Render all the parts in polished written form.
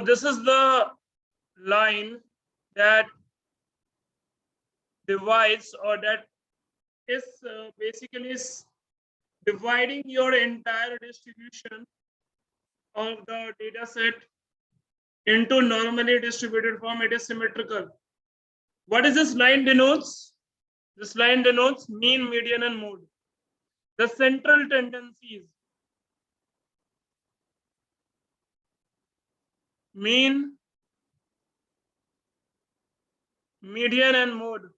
this is the line that divides, or that is basically dividing your entire distribution of the data set into normally distributed form. It is symmetrical. What is this line denotes? This line denotes mean, median, and mode. The central tendencies: mean, median, and mode.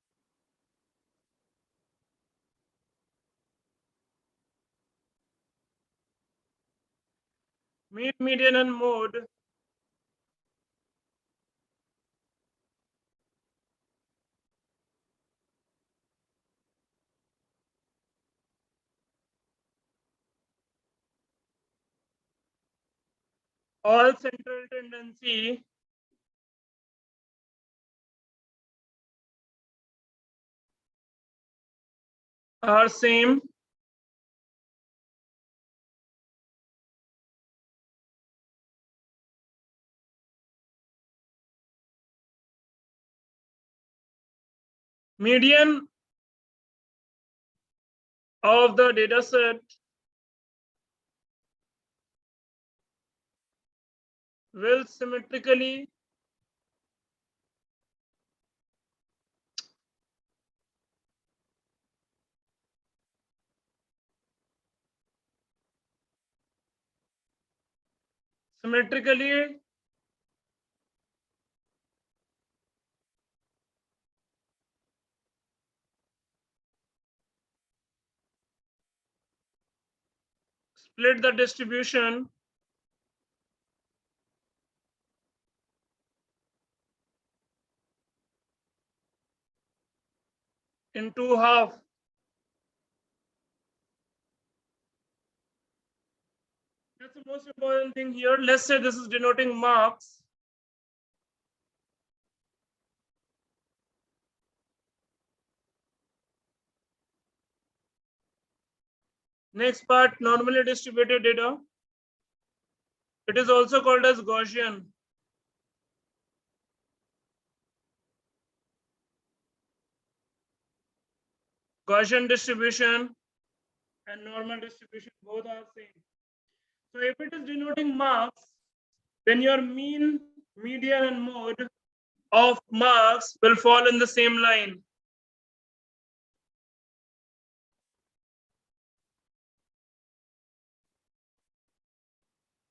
Mean, median, and mode all central tendency are same. Median of the data set will symmetrically split the distribution into half. That's the most important thing here. Let's say this is denoting marks. Next part, normally distributed data. It is also called as Gaussian. Gaussian distribution and normal distribution both are same. So if it is denoting marks, then your mean, median, and mode of marks will fall in the same line.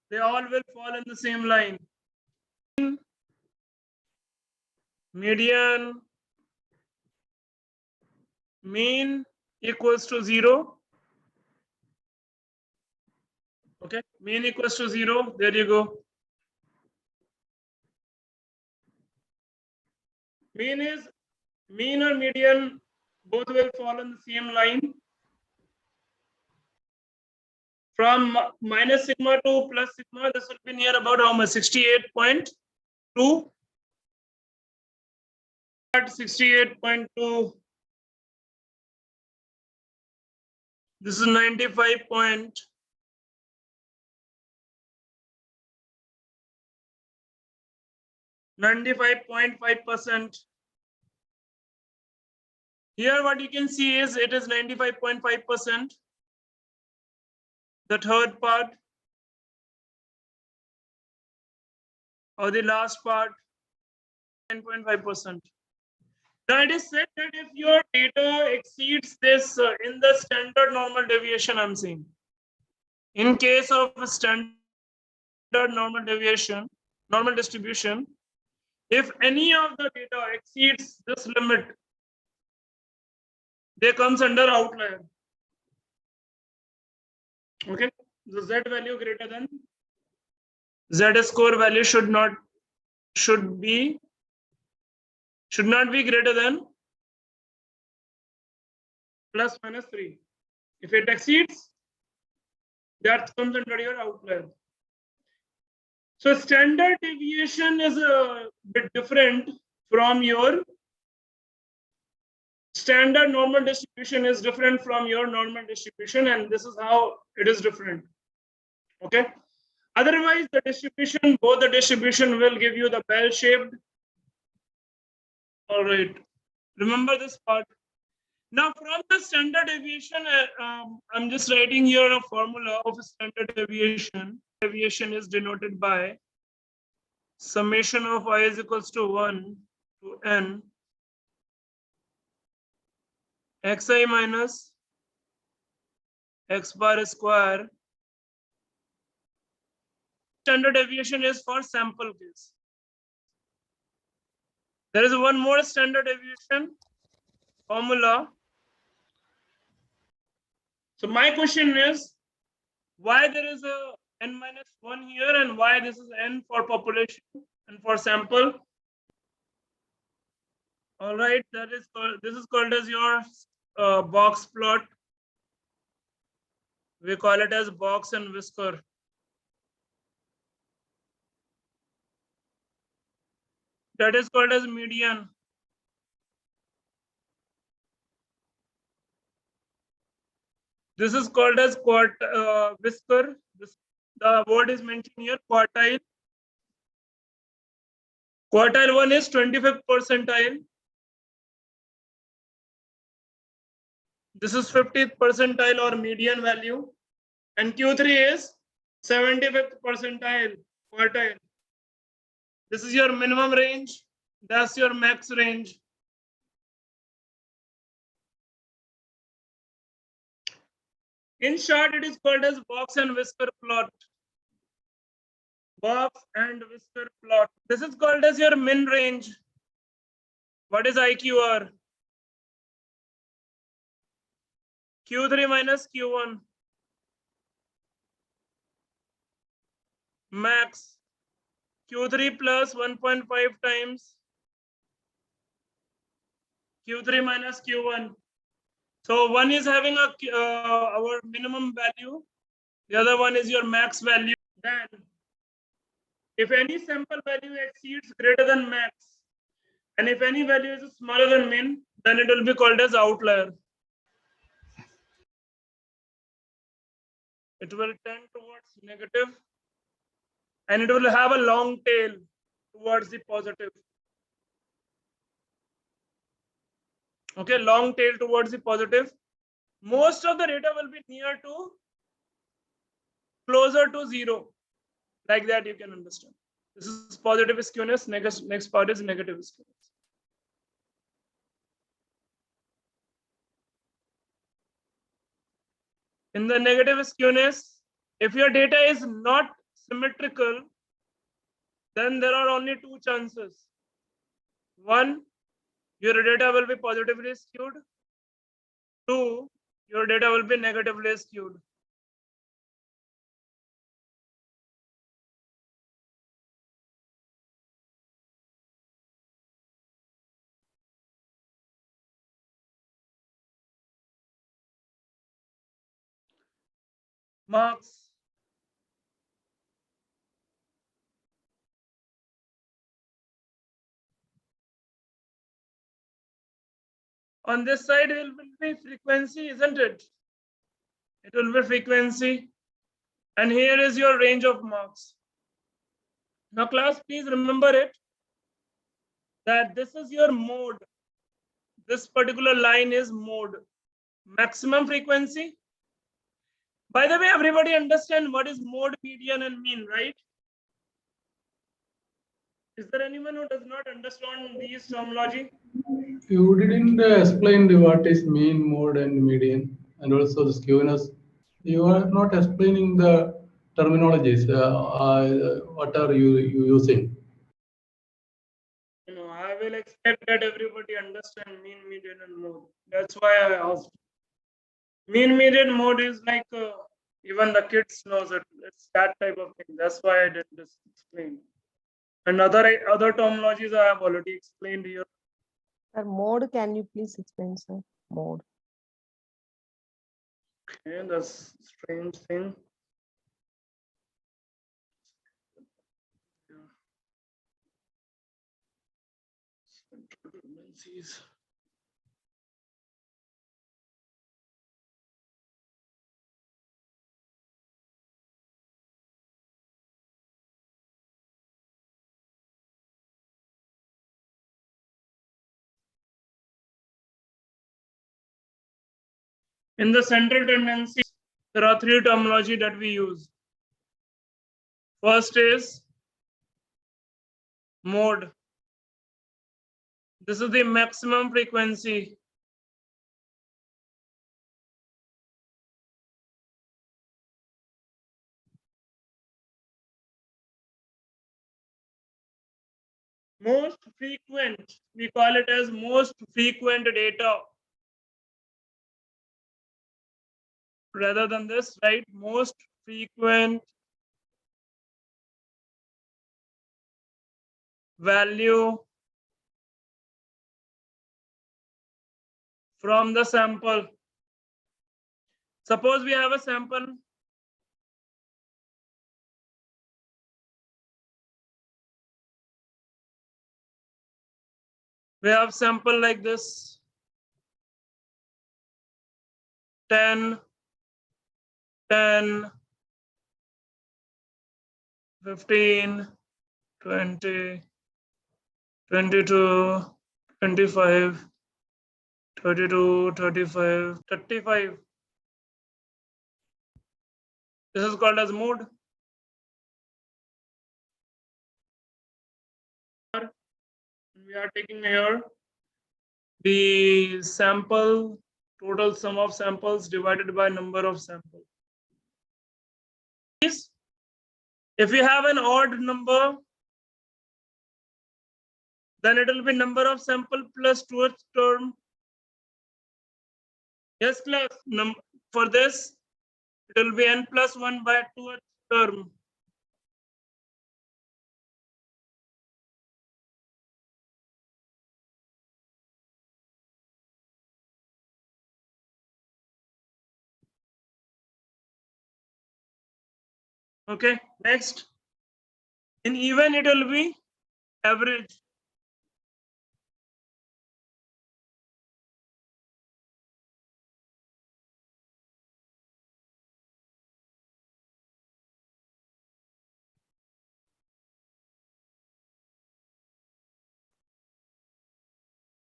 They all will fall in the same line. Median, mean equals to 0. Okay, mean equals to 0. There you go. Mean or median, both will fall in the same line. From minus sigma to plus sigma, this will be near about how much? 68.2. 68.2. This is 95.5%. Here what you can see is it is 95.5%. The third part or the last part, 9.5%. Now it is said that if your data exceeds this in the standard normal deviation, I'm saying, in case of a standard normal deviation, normal distribution, if any of the data exceeds this limit, they comes under outlier. Okay, the Z value greater than Z score value should not be greater than plus minus 3. If it exceeds, that comes under your outlier. So standard deviation is a bit different from your standard normal distribution is different from your normal distribution, and this is how it is different. Okay, Otherwise, the distribution, both the distribution will give you the bell-shaped. All right. Remember this part. Now, from the standard deviation, I'm just writing here a formula of standard deviation. Deviation is denoted by summation of I is equals to 1 to n xi minus x bar square. Standard deviation is for sample case. There is one more standard deviation formula. So my question is, why there is a n minus 1 here and why this is n for population and for sample? All right, this is called as your box plot. We call it as box and whisker. That is called as median. This is called as whisker. The word is mentioned here, quartile. Quartile 1 is 25th percentile. This is 50th percentile or median value. And Q3 is 75th percentile quartile. This is your minimum range. That's your max range. In short, it is called as box and whisker plot. Box and whisker plot. This is called as your min range. What is IQR? Q3 minus Q1. Max. Q3 plus 1.5 times Q3 minus Q1. So one is having our minimum value. The other one is your max value. Then if any sample value exceeds greater than max, and if any value is smaller than min, then it will be called as outlier. It will tend towards negative, and it will have a long tail towards the positive. Okay, long tail towards the positive. Most of the data will be near to closer to 0. Like that, you can understand. This is positive skewness. Next part is negative skewness. In the negative skewness, if your data is not symmetrical, then there are only two chances. One, your data will be positively skewed. Two, your data will be negatively skewed. Marks. On this side, it will be frequency, isn't it? It will be frequency. And here is your range of marks. Now, class, please remember it that this is your mode. This particular line is mode. Maximum frequency. By the way, everybody understand what is mode, median, and mean, right? Is there anyone who does not understand these terminology? You didn't explain what is mean, mode, and median, and also the skewness. You are not explaining the terminologies. What are you using? I will expect that everybody understand mean, median, and mode. That's why I asked. Mean, median, mode is like even the kids knows it. It's that type of thing. That's why I did this explain. And other terminologies I have already explained here. Sir, mode, can you please explain, sir? Mode. Okay, that's strange thing. Central In the central tendency, there are three terminology that we use. First is mode. This is the maximum frequency. Most frequent, we call it as most frequent data. Rather than this, right? Most frequent value from the sample. Suppose we have a sample. We have sample like this. 10, 10, 15, 20, 22, 25, 32, 35, 35. This is called as mode. We are taking here the sample, total sum of samples divided by number of samples. If you have an odd number, then it will be number of sample plus 2th term. Yes, class. For this, it will be n plus 1 by 2th term. Okay, next. In even, it will be average.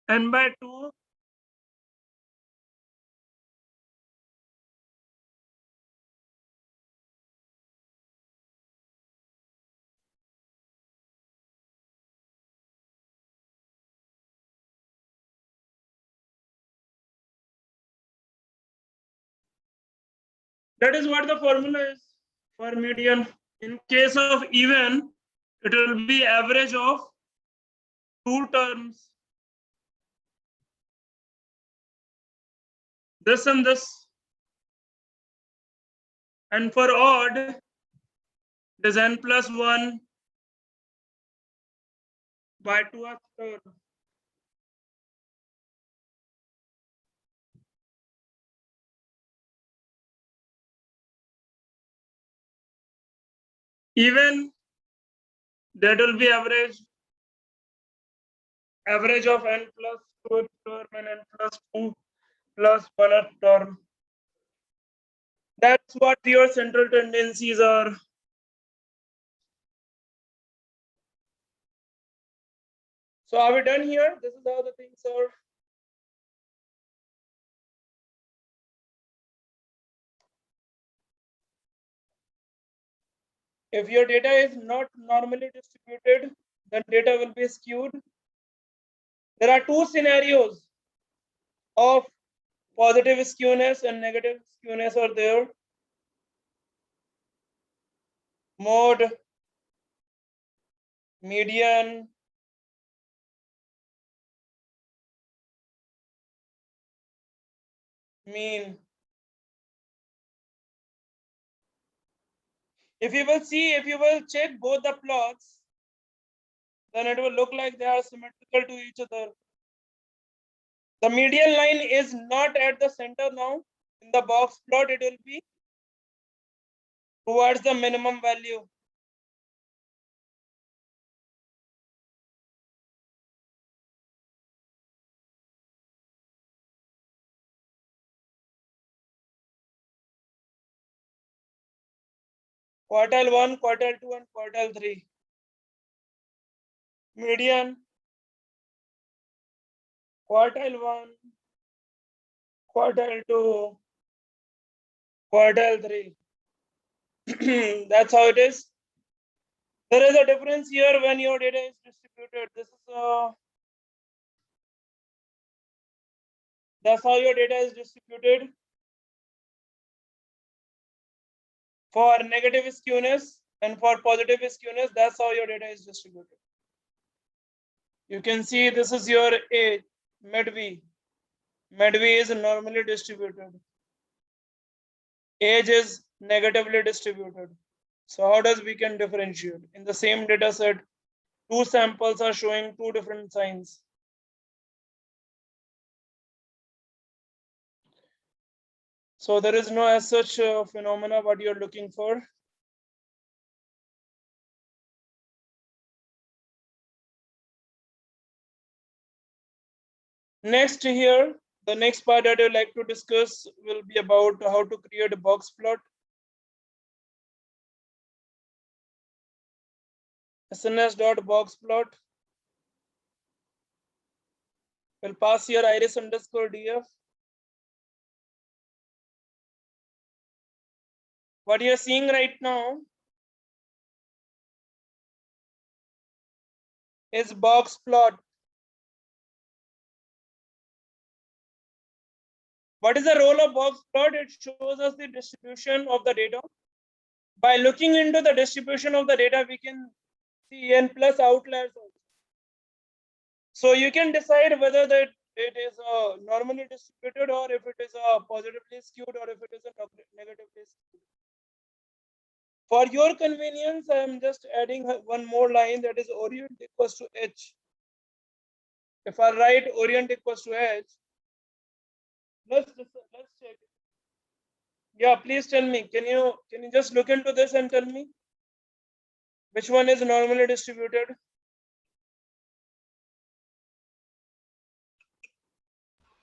N by 2. That is what the formula is for median. In case of even, it will be average of 2 terms. This and this. And for odd, it is n plus 1 by 2th term. Even, that will be average of n plus 2th term and n plus 2 plus 1th term. That's what your central tendencies are. So are we done here? This is how the things are. If your data is not normally distributed, then data will be skewed. There are two scenarios of positive skewness and negative skewness are there. Mode, median, mean. If you will check both the plots, then it will look like they are symmetrical to each other. The median line is not at the center now. In the box plot, it will be towards the minimum value. Quartile 1, quartile 2, and quartile 3. Median, quartile 1, quartile 2, quartile 3. That's how it is. There is a difference here when your data is distributed. That's how your data is distributed. For negative skewness and for positive skewness, that's how your data is distributed. You can see this is your A, MED-V. MED-V is normally distributed. Age is negatively distributed. So how does we can differentiate? In the same data set, two samples are showing two different signs. So there is no as such phenomena what you're looking for. Next here, the next part that I'd like to discuss will be about how to create a box plot. SNS.boxplot will pass here iris_df. What you're seeing right now is box plot. What is the role of box plot? It shows us the distribution of the data. By looking into the distribution of the data, we can see n plus outliers also. So you can decide whether that it is normally distributed or if it is positively skewed or if it is negatively skewed. For your convenience, I am just adding one more line, that is orient equals to h. If I write orient equals to h, let's check. Yeah, please tell me. Can you just look into this and tell me which one is normally distributed?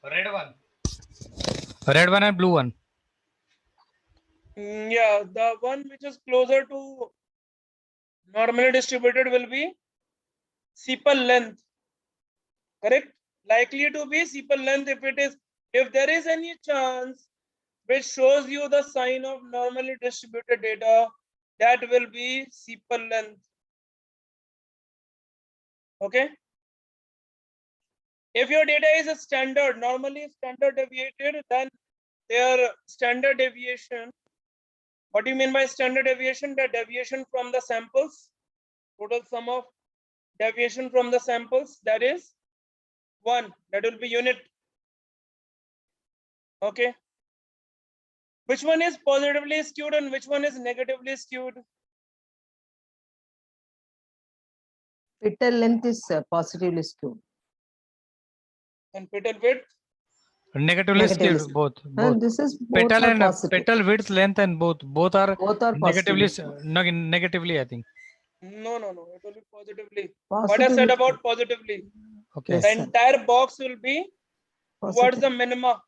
Red one. Red one and blue one. Yeah, the one which is closer to normally distributed will be sepal length. Correct? Likely to be sepal length if there is any chance which shows you the sign of normally distributed data, that will be sepal length. Okay. If your data is a standard, normally standard deviated, then their standard deviation. What do you mean by standard deviation? The deviation from the samples, total sum of deviation from the samples, that is 1. That will be unit. Okay. Which one is positively skewed and which one is negatively skewed? Petal length is positively skewed. And petal width? Negatively skewed, skewed. both. This is both Petal are and positive. petal width, length, and both are negatively. Positively. Negatively, I think. No. It will be positively. Positively What I said about skewed. positively? Okay. Yes, The sir. entire box will be towards Positive. the minima,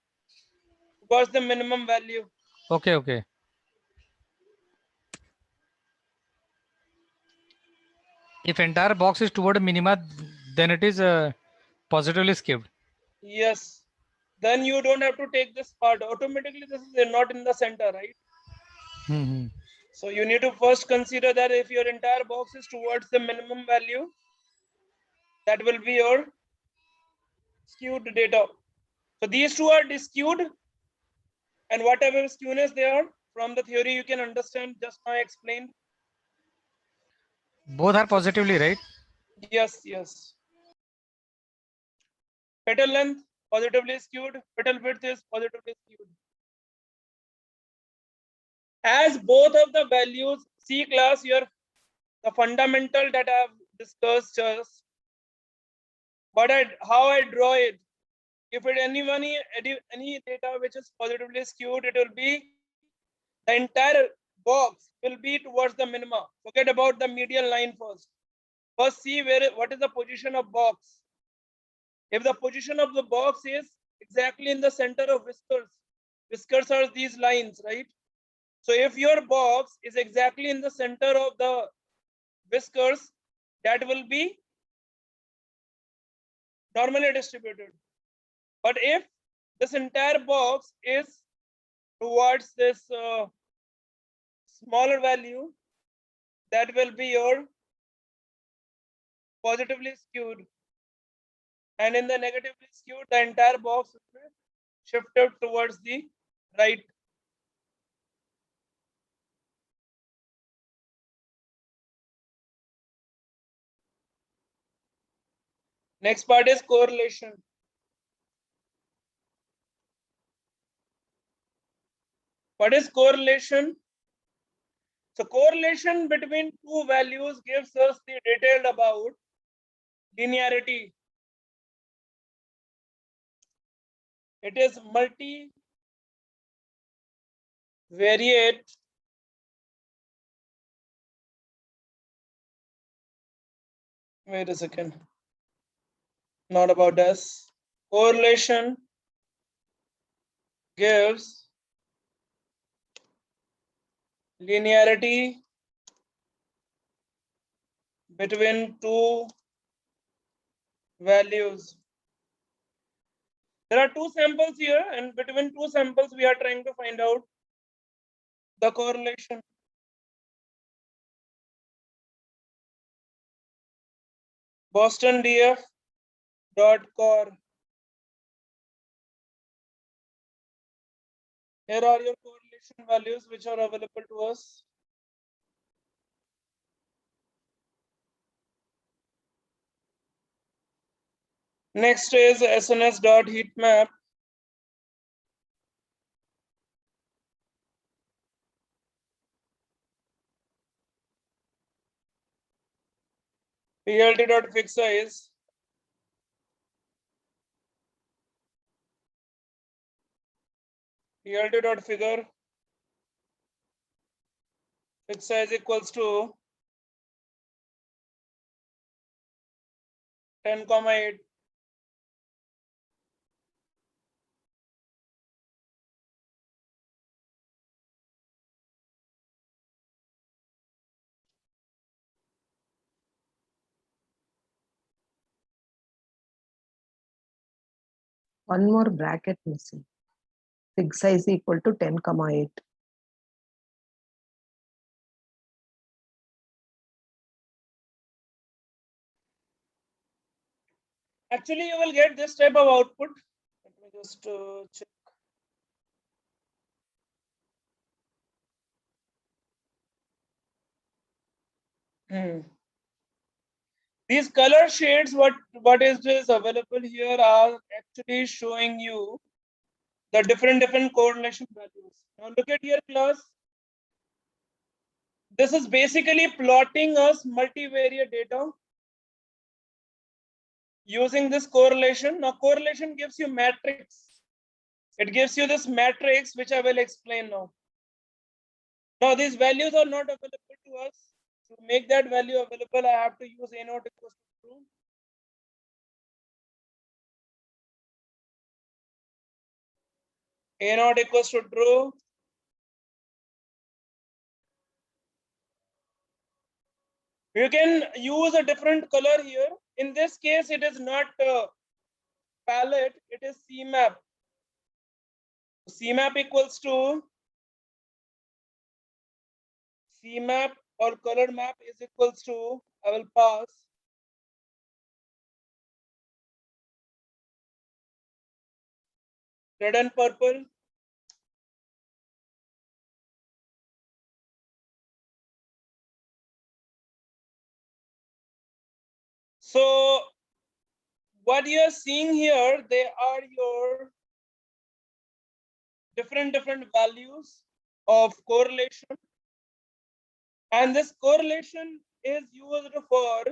towards the minimum value. Okay. If entire box is toward minima, then it is positively skewed. Yes. Then you don't have to take this part. Automatically, this is not in the center, right? So you need to first consider that if your entire box is towards the minimum value, that will be your skewed data. So these two are skewed, and whatever skewness they are, from the theory you can understand, just now I explained. Both are positively, right? Yes. Petal length positively skewed, petal width is positively skewed. As both of the values, C class, the fundamental that I have discussed just, but how I draw it. If it any data which is positively skewed, it will be the entire box will be towards the minima. Forget about the median line first. First, see what is the position of box. If the position of the box is exactly in the center of whiskers are these lines, right? So if your box is exactly in the center of the whiskers, that will be normally distributed. But if this entire box is towards this smaller value, that will be your positively skewed. And in the negatively skewed, the entire box will be shifted towards the right. Next part is correlation. What is correlation? So correlation between two values gives us the detail about linearity. It is multivariate wait a second, not about us. Correlation gives linearity between two values. There are two samples here, and between two samples, we are trying to find out the correlation. BostonDF.core. Here are your correlation values which are available to us. Next is SNS.heatmap. PLT.fixsize. PLT.figure. Fix size equals to 10,8. One more bracket missing. Fix size equal to 10,8. Actually, you will get this type of output. Let me just check. These color shades, what is available here are actually showing you the different correlation values. Now look at your class. This is basically plotting us multivariate data using this correlation. Now correlation gives you matrix. It gives you this matrix, which I will explain now. Now these values are not available to us. To make that value available, I have to use A naught equals to true. A naught equals to true. You can use a different color here. In this case, it is not palette, it is CMAP. CMAP equals to CMAP or color map is equals to, I will pass red and purple. So what you are seeing here, they are your different values of correlation. And this correlation is used for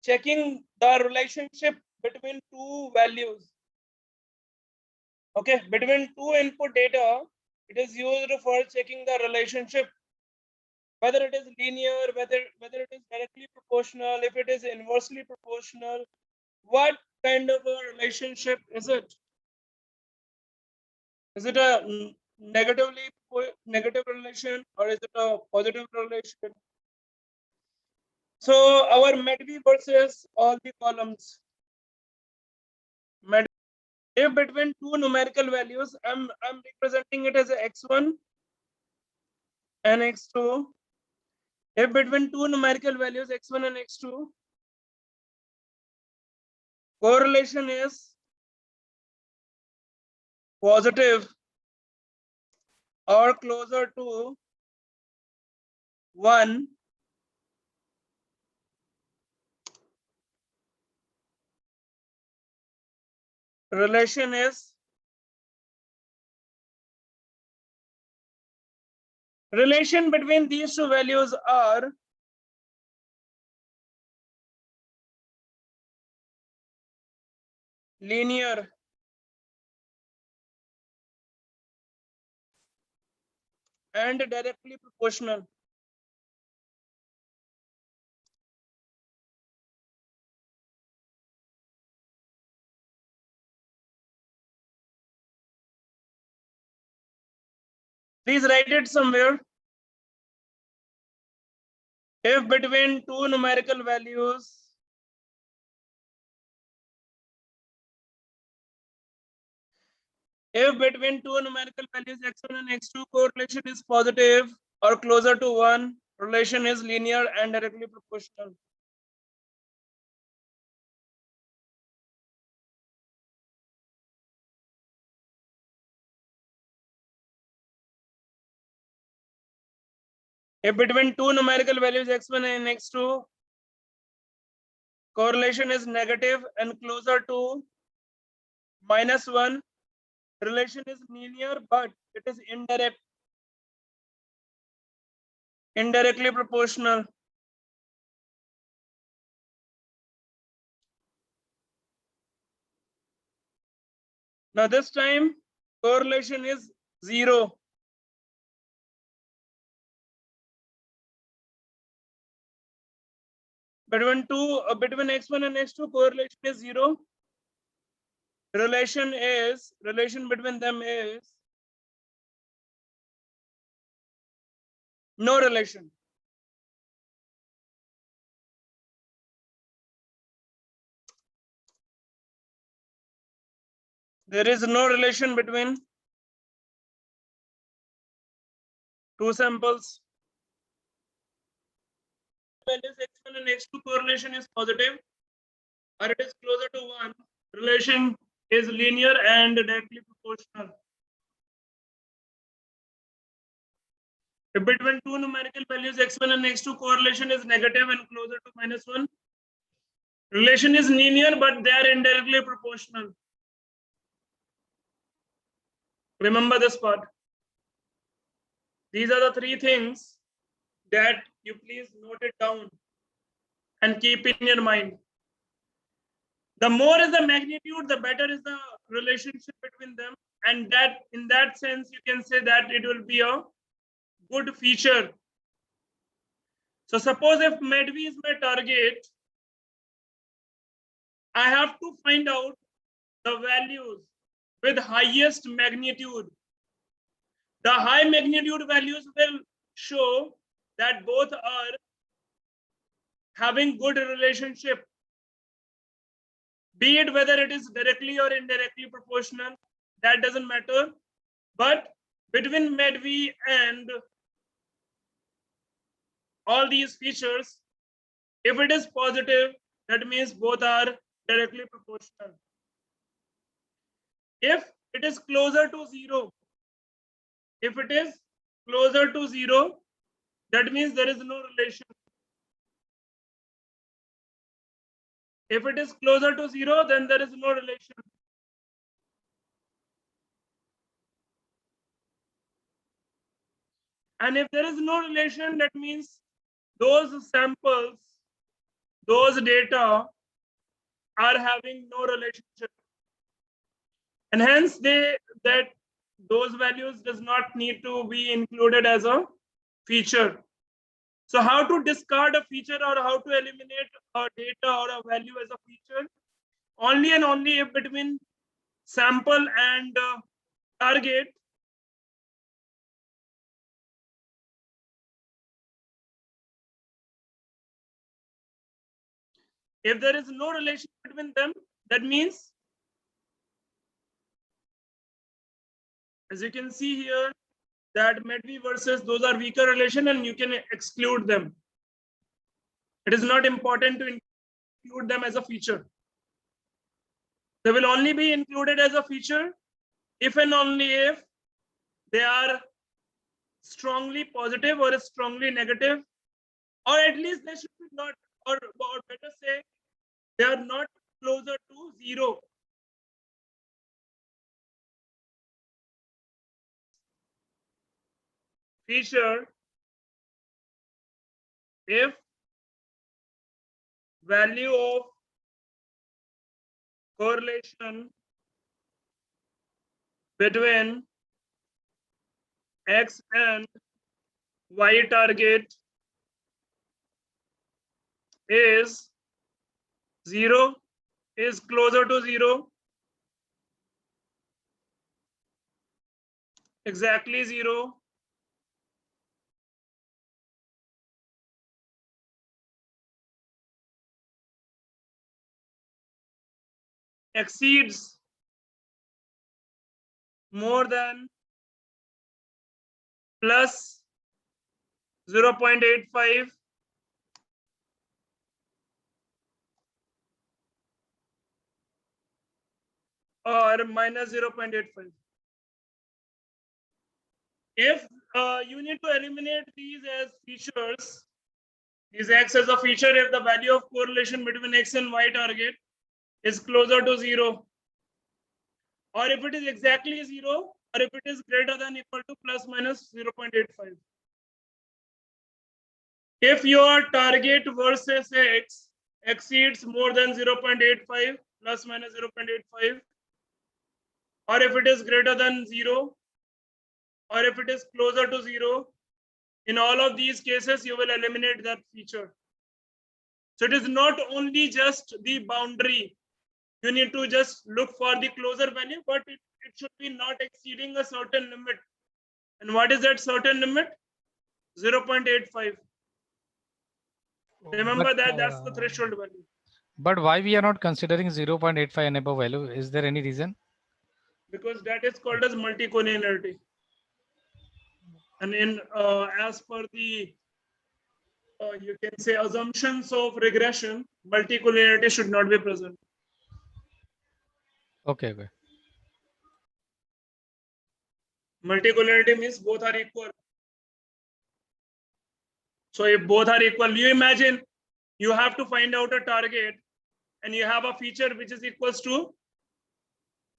checking the relationship between two values. Okay, between two input data, it is used for checking the relationship, whether it is linear, whether it is directly proportional, if it is inversely proportional, what kind of a relationship is it? Is it a negative relation or is it a positive relation? So our MEDV versus all the columns. MEDV if between two numerical values, I'm representing it as x1 and x2. If between two numerical values x1 and x2, correlation is positive or closer to 1, relation between these two values are linear and directly proportional. Please write it somewhere. If between two numerical values x1 and x2, correlation is positive or closer to 1, relation is linear and directly proportional. If between two numerical values x1 and x2, correlation is negative and closer to -1, relation is linear, but it is indirectly proportional. Now this time correlation is 0. Between x1 and x2, correlation is 0. Relation between them is no relation. There is no relation between two samples. Values x1 and x2, correlation is positive or it is closer to 1. Relation is linear and directly proportional. If between two numerical values x1 and x2, correlation is negative and closer to -1. Relation is linear, but they are indirectly proportional. Remember this part. These are the three things that you please note it down and keep in your mind. The more is the magnitude, the better is the relationship between them. And that in that sense, you can say that it will be a good feature. So suppose if MEDV is my target, I have to find out the values with highest magnitude. The high magnitude values will show that both are having good relationship, be it whether it is directly or indirectly proportional, that doesn't matter. But between MEDV and all these features, if it is positive, that means both are directly proportional. If it is closer to 0, if it is closer to 0, that means there is no relation. If it is closer to 0, then there is no relation. And if there is no relation, that means those samples, those data are having no relationship. And hence those values does not need to be included as a feature. So how to discard a feature or how to eliminate a data or a value as a feature? Only and only if between sample and target, if there is no relation between them, that means As you can see here, that MEDV versus those are weaker relation and you can exclude them. It is not important to include them as a feature. They will only be included as a feature if and only if they are strongly positive or strongly negative, or at least they should be not, or better say, they are not closer to zero. Feature if value of correlation between X and Y target is zero, is closer to zero, exactly zero, exceeds more than plus 0.85, or minus 0.85. If you need to eliminate these as features, these X as a feature, if the value of correlation between X and Y target is closer to zero, or if it is exactly zero, or if it is greater than equal to plus minus 0.85. If your target versus X exceeds more than 0.85 plus minus 0.85, or if it is greater than zero, or if it is closer to zero, in all of these cases, you will eliminate that feature. So it is not only just the boundary. You need to just look for the closer value, but it should be not exceeding a certain limit. And what is that certain limit? 0.85. Remember that that's the threshold value. But why we are not considering 0.85 and above value? Is there any reason? Because that is called as multicollinearity. And in as per the you can say assumptions of regression, multicollinearity should not be present. Okay, okay. Multicollinearity means both are equal. So if both are equal, you imagine you have to find out a target and you have a feature which is equals to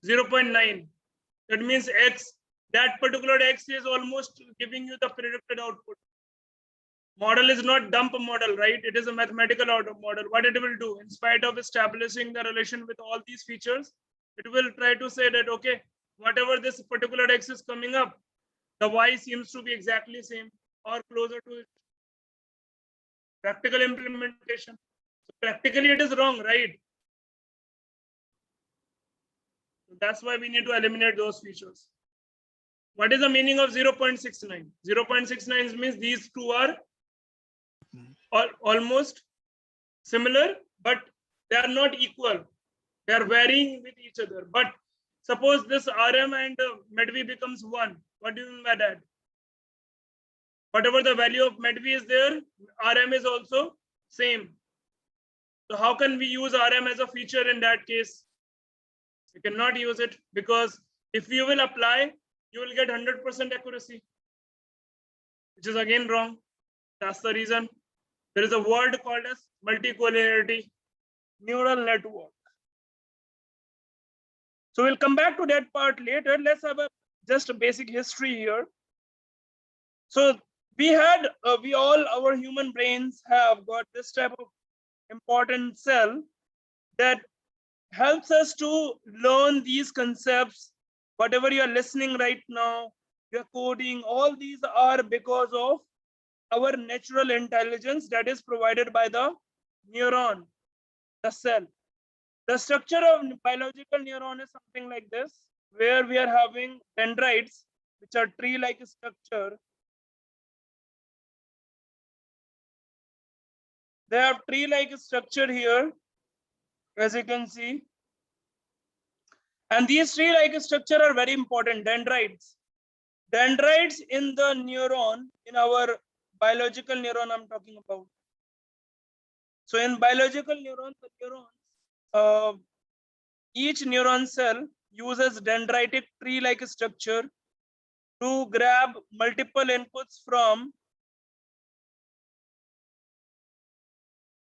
0.9. That means X, that particular X is almost giving you the predicted output. Model is not dump model, right? It is a mathematical model. What it will do, in spite of establishing the relation with all these features, it will try to say that, okay, whatever this particular X is coming up, the Y seems to be exactly same or closer to it. Practical implementation. So practically it is wrong, right? That's why we need to eliminate those features. What is the meaning of 0.69? 0.69 means these two are almost similar, but they are not equal. They are varying with each other. But suppose this RM and MEDV becomes 1. What do you mean by that? Whatever the value of MEDV is there, RM is also same. So how can we use RM as a feature in that case? You cannot use it, because if you will apply, you will get 100% accuracy, which is again wrong. That's the reason. There is a word called as multicollinearity neural network. So we'll come back to that part later. Let's have just a basic history here. So we all, our human brains have got this type of important cell that helps us to learn these concepts. Whatever you are listening right now, you're coding, all these are because of our natural intelligence that is provided by the neuron, the cell. The structure of biological neuron is something like this, where we are having dendrites, which are tree-like structure. They have tree-like structure here, as you can see. And these tree-like structure are very important, dendrites. dendrites in the neuron, in our biological neuron I'm talking about. So in biological neurons, the neurons, each neuron cell uses dendritic tree-like structure to grab multiple inputs from,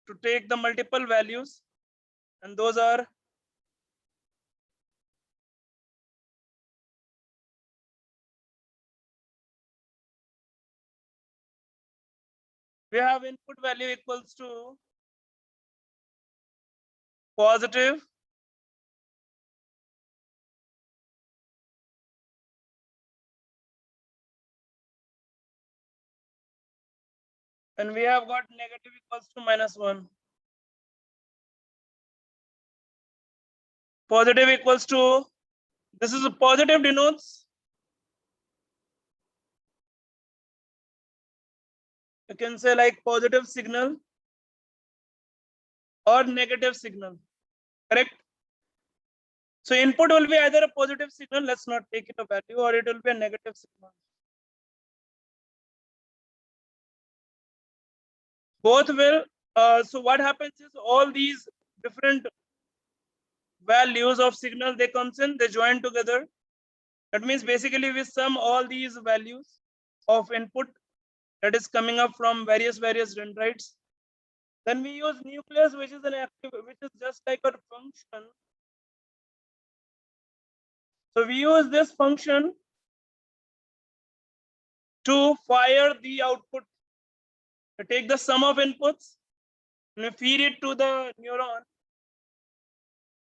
to take the multiple values, and those are we have input value equals to positive, and we have got negative equals to -1. Positive equals to, this is a positive denotes, you can say like positive signal or negative signal, correct? So input will be either a positive signal, let's not take it a value, or it will be a negative signal. Both will, so what happens is all these different values of signal, they comes in, they join together. That means basically we sum all these values of input that is coming up from various dendrites. Then we use nucleus, which is an active, which is just like a function. So we use this function to fire the output. We take the sum of inputs and we feed it to the neuron.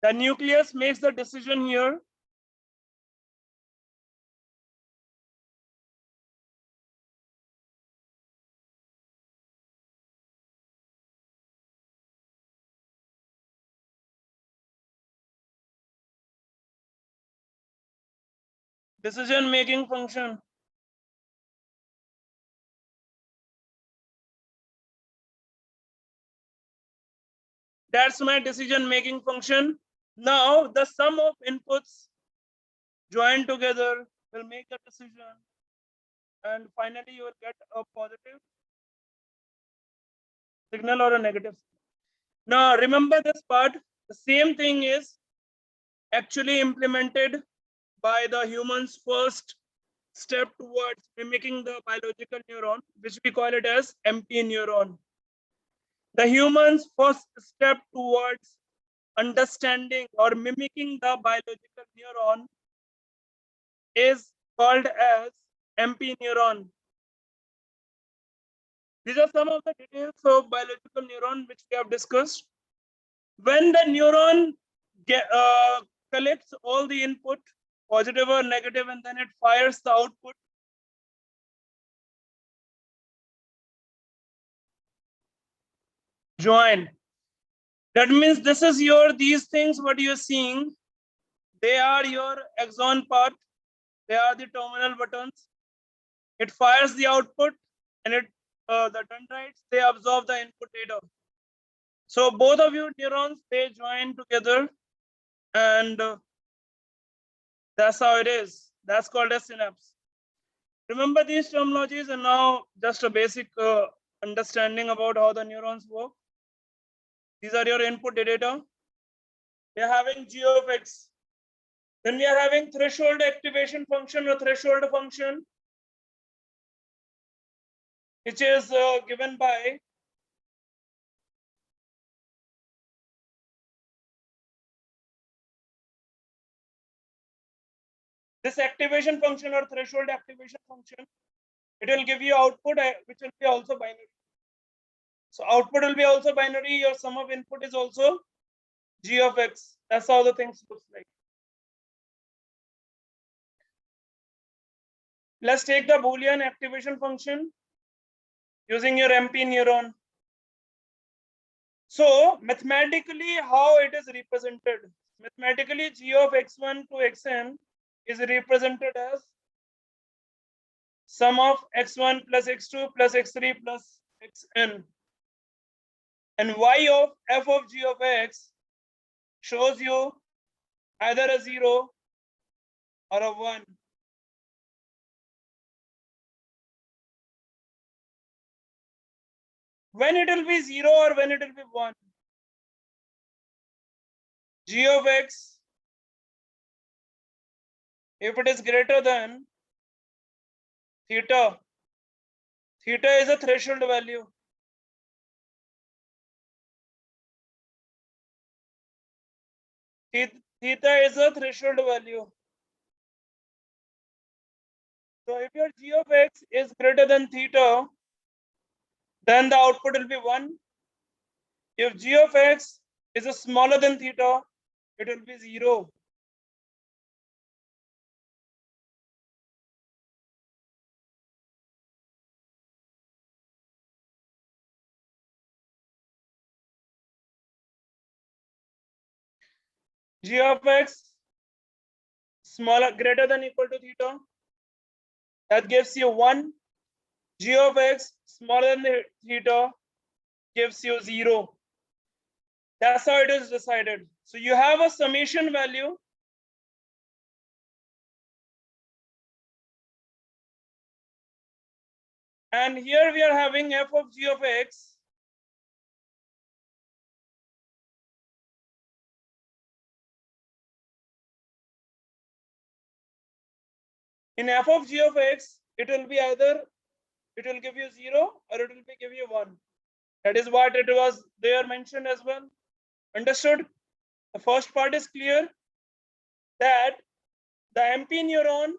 The nucleus makes the decision here. Decision making function. That's my decision making function. Now the sum of inputs joined together will make a decision, and finally you will get a positive signal or a negative signal. Now remember this part, the same thing is actually implemented by the human's first step towards mimicking the biological neuron, which we call it as MP neuron. The human's first step towards understanding or mimicking the biological neuron is called as MP neuron. These are some of the details of biological neuron which we have discussed. When the neuron collects all the input, positive or negative, and then it fires the output, join. That means this is your, these things what you're seeing, they are your axon part, they are the terminal buttons. It fires the output, and it the dendrites, they absorb the input data. So both of you neurons, they join together, and that's how it is. That's called a synapse. Remember these terminologies, and now just a basic understanding about how the neurons work. These are your input data. We are having g of x. Then we are having threshold activation function or threshold function, which is given by this activation function or threshold activation function. It will give you output, which will be also binary. So output will be also binary. Your sum of input is also g of x. That's how the things looks like. Let's take the Boolean activation function using your MP neuron. So mathematically, how it is represented? Mathematically, g of x1 to xn is represented as sum of x1 plus x2 plus x3 plus xn. And y of f of g of x shows you either a 0 or a 1. when it will be 0 or when it will be 1? G of x, if it is greater than theta, theta is a threshold value. Theta is a threshold value. So if your g of x is greater than theta, then the output will be 1. If g of x is smaller than theta, it will be 0. G of x smaller greater than equal to theta, that gives you 1. G of x smaller than the theta gives you 0. That's how it is decided. So you have a summation value. And here we are having f of g of x. In f of g of x, it will be either, it will give you 0 or it will give you 1. That is what it was there mentioned as well. Understood? The first part is clear, that the MP neuron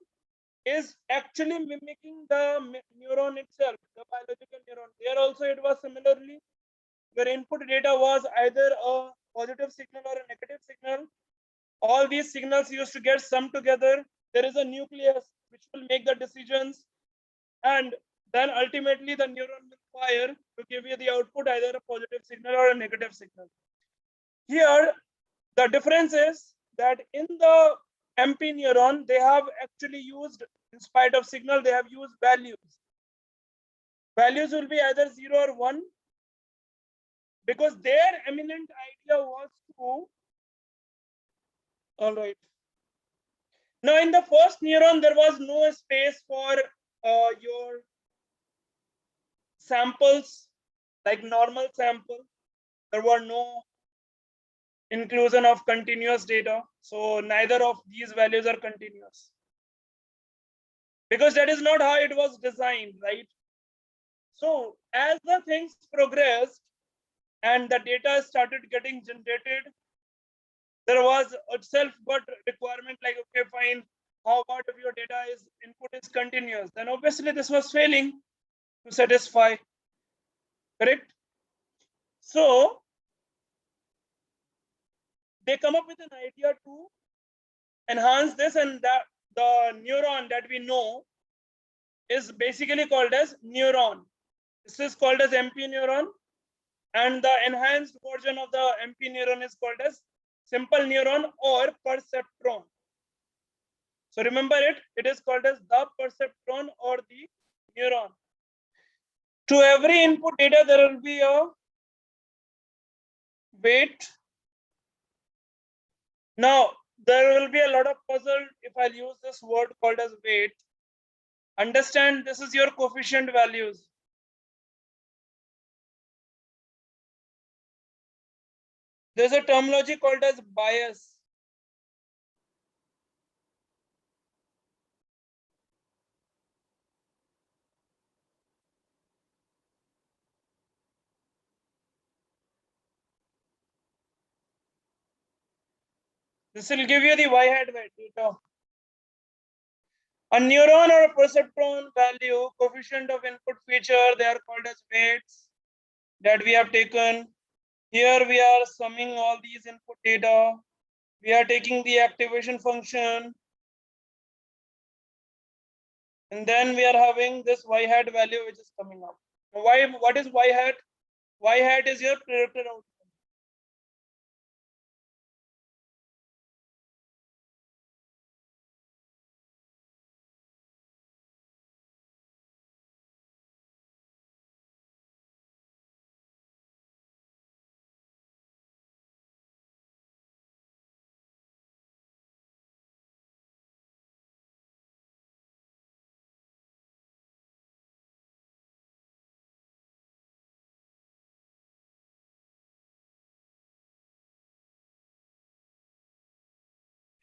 is actually mimicking the neuron itself, the biological neuron. There also it was similarly, where input data was either a positive signal or a negative signal. All these signals used to get summed together. There is a nucleus which will make the decisions, and then ultimately the neuron will fire to give you the output, either a positive signal or a negative signal. Here, the difference is that in the MP neuron, they have actually used, in spite of signal, they have used values. Values will be either 0 or 1, because their eminent idea was to, all right. Now, in the first neuron, there was no space for your samples, like normal sample. There were no inclusion of continuous data. So neither of these values are continuous, because that is not how it was designed, right? So as the things progressed and the data started getting generated, there was itself but requirement like, okay, fine, how about if your data is input is continuous? Then obviously this was failing to satisfy, correct? So they come up with an idea to enhance this, and that the neuron that we know is basically called as neuron. This is called as MP neuron, and the enhanced version of the MP neuron is called as simple neuron or perceptron. So remember it, it is called as the perceptron or the neuron. To every input data, there will be a weight. Now, there will be a lot of puzzle if I use this word called as weight. Understand, this is your coefficient values. There's a terminology called as bias. This will give you the y-hat data. A neuron or a perceptron value, coefficient of input feature, they are called as weights that we have taken. Here we are summing all these input data. We are taking the activation function. And then we are having this y-hat value which is coming up. What is y-hat? Y-hat is your predicted outcome.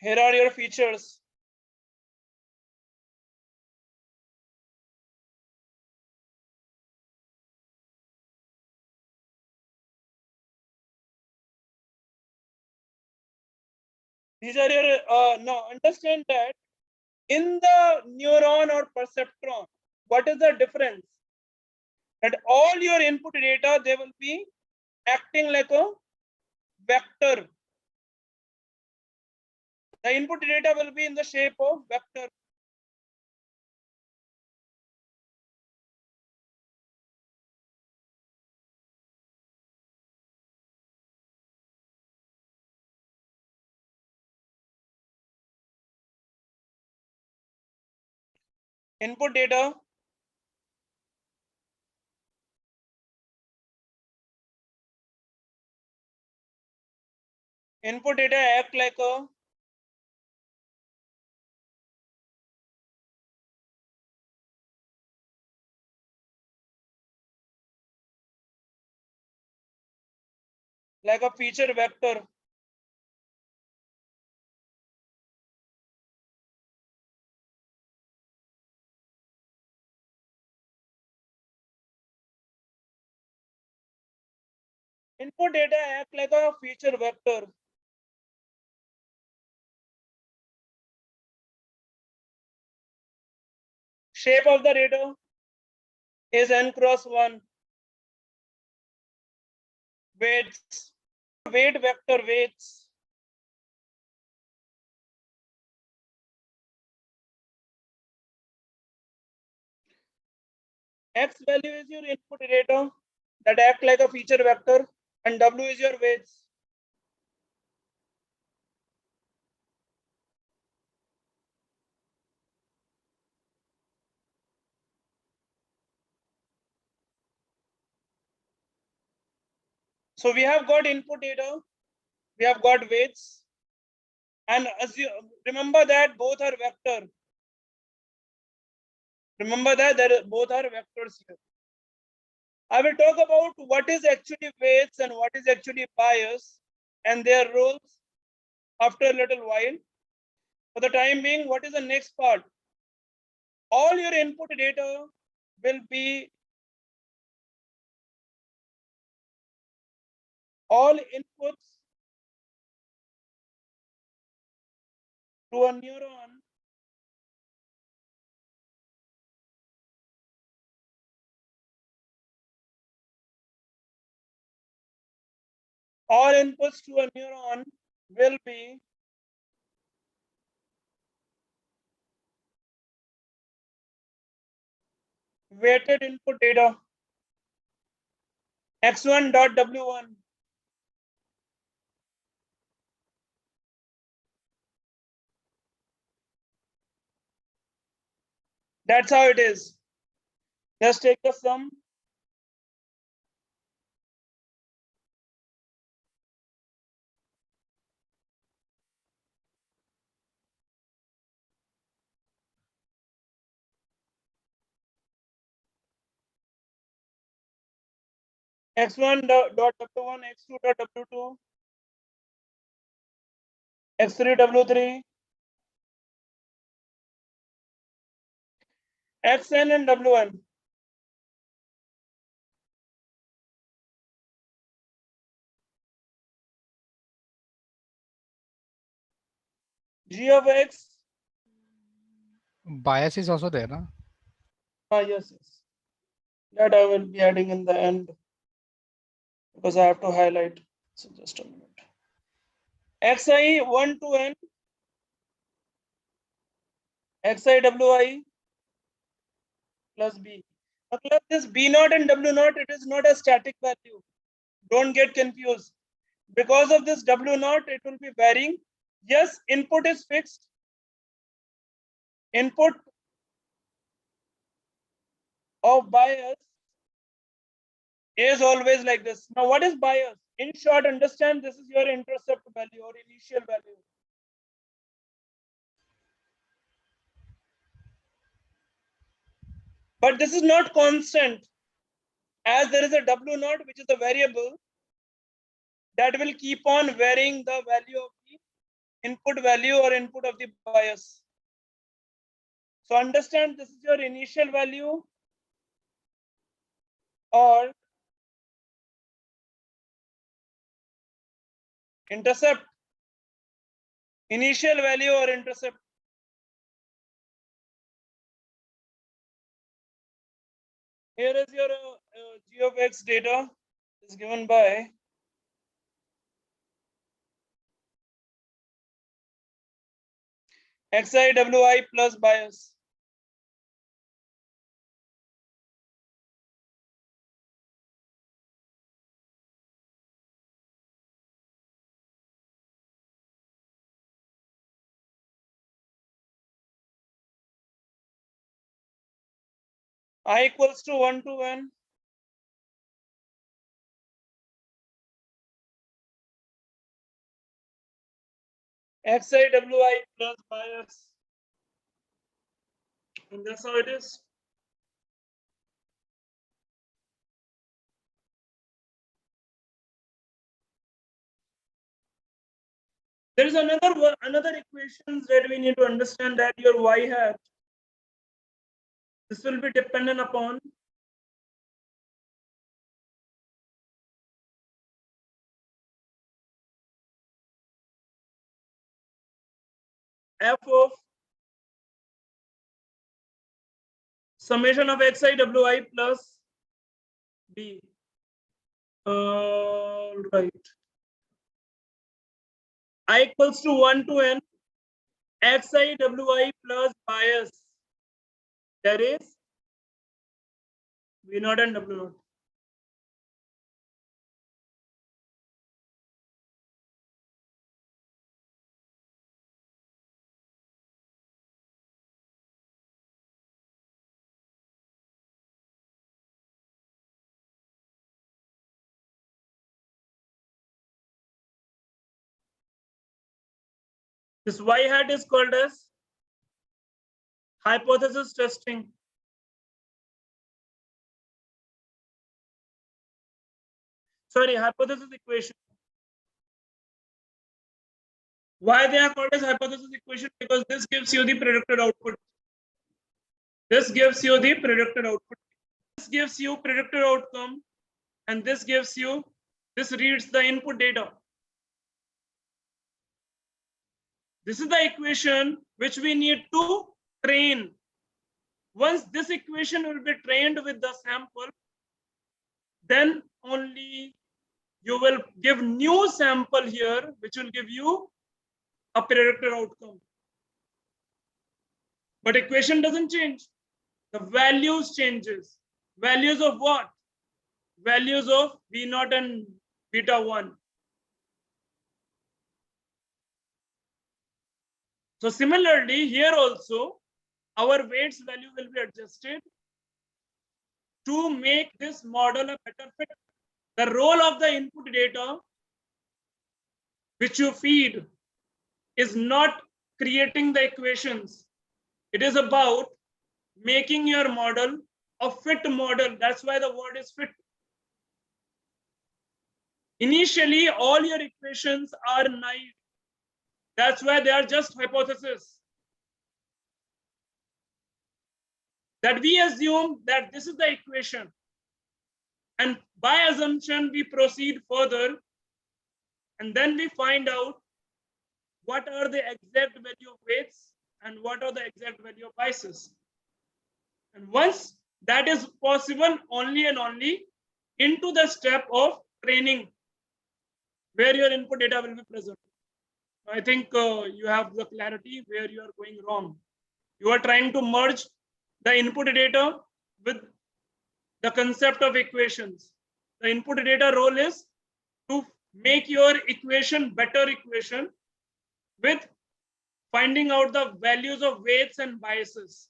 Here are your features. These are your, now understand that in the neuron or perceptron, what is the difference? That all your input data, they will be acting like a vector. The input data will be in the shape of vector. Input data. Input data act like a feature vector. Input data act like a feature vector. Shape of the data is n cross 1. Weights. Weight vector weights. X value is your input data that act like a feature vector, and W is your weights. So we have got input data, we have got weights, and remember that both are vector. Remember that both are vectors here. I will talk about what is actually weights and what is actually bias and their roles after a little while. For the time being, what is the next part? All your input data will be all inputs to a neuron all inputs to a neuron will be weighted input data x1 dot w1. That's how it is. Just take the sum. X1 dot w1, x2 dot w2, x3 w3, xn and wn. G of x. Bias is also there, na? Yes. That I will be adding in the end because I have to highlight. So just a minute. Xi 1 to n, xi wi plus b. Now, this b naught and w naught, it is not a static value. Don't get confused. Because of this w naught, it will be varying. Yes, input is fixed. Input of bias is always like this. Now, what is bias? In short, understand this is your intercept value or initial value. But this is not constant, as there is a w naught, which is a variable that will keep on varying the value of the input value or input of the bias. So understand this is your initial value or intercept. Initial value or intercept. Here is your g of x data is given by xi wi plus bias. I equals to 1 to n. Xi wi plus bias. And that's how it is. There is another equation that we need to understand, that your y hat, this will be dependent upon f of summation of xi wi plus b. Right. I equals to 1 to n xi wi plus bias. That is v naught and w naught. This y hat is called as hypothesis testing. Sorry, hypothesis equation. Why they are called as hypothesis equation? Because this gives you the predicted output. This gives you the predicted output. This gives you predicted outcome, and this gives you, this reads the input data. This is the equation which we need to train. Once this equation will be trained with the sample, then only you will give new sample here, which will give you a predicted outcome. But equation doesn't change. The values changes. Values of what? Values of V naught and beta 1. So similarly, here also, our weights value will be adjusted to make this model a better fit. The role of the input data which you feed is not creating the equations. It is about making your model a fit model. That's why the word is fit. Initially, all your equations are naive. That's why they are just hypotheses. That we assume that this is the equation. And by assumption, we proceed further. And then we find out what are the exact value of weights and what are the exact value of biases. And once that is possible, only and only into the step of training, where your input data will be present. I think you have the clarity where you are going wrong. You are trying to merge the input data with the concept of equations. The input data role is to make your equation better equation with finding out the values of weights and biases.